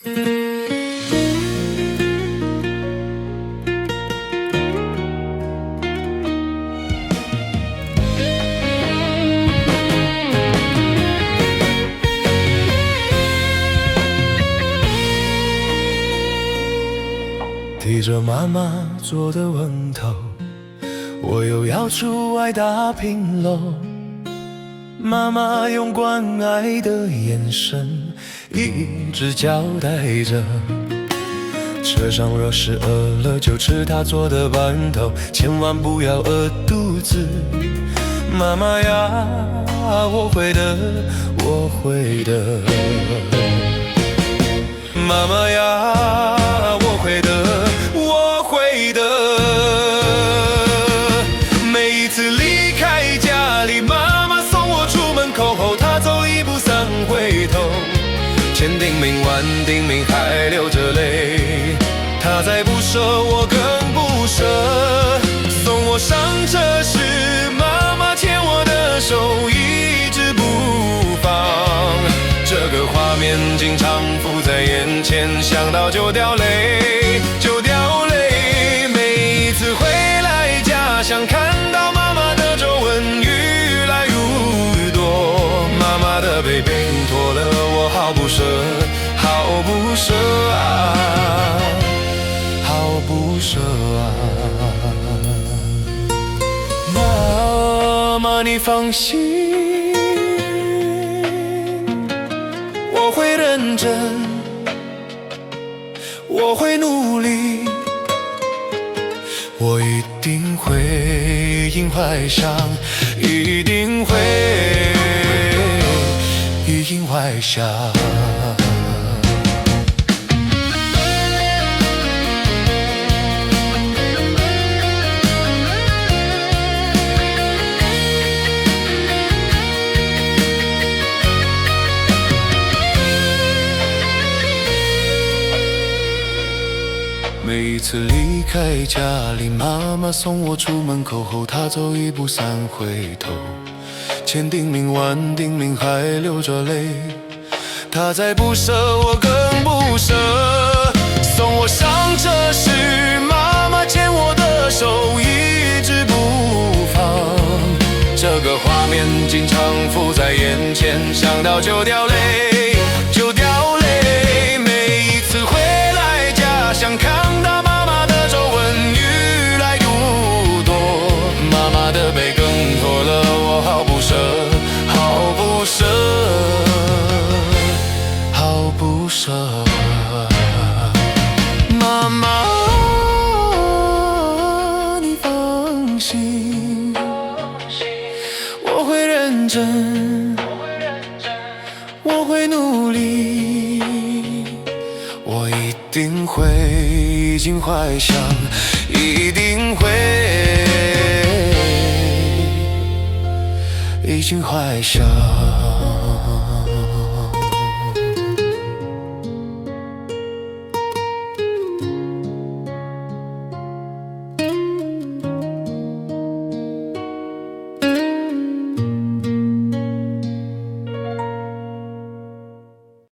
提着妈妈做的温头，我又要出外打拼喽。妈妈用关爱的眼神一直交代着，车上若是饿了就吃她做的馒头，千万不要饿肚子。妈妈呀，我会的，我会的。妈妈呀，我会的，我会的。每一次离开家里，妈妈送我出门口后，她走一步三回头，千叮咛万叮咛还流着泪，她再不舍我更不舍。送我上车时，妈妈牵我的手一直不放，这个画面经常浮在眼前，想到就掉泪，就掉泪。每一次回来家乡，看到妈妈的皱纹愈来愈多，妈妈的背背拖了我好不舍，好不舍啊，好不舍啊。妈妈你放心，我会认真，我会努力，我一定会迎怀上，一定会迎怀下。每一次离开家里，妈妈送我出门口后，她走一步三回头，千叮咛万叮咛还流着泪，她再不舍我更不舍。送我上车时，妈妈牵我的手一直不放，这个画面经常浮在眼前，想到就掉泪，就掉泪。每一次回来家乡，看到妈妈的皱纹愈来愈多，妈妈的背更拖了我好不舍，好不舍，好不舍。妈妈你放心，我会认真，我会努力，我一定会尽怀想，一定会尽怀想。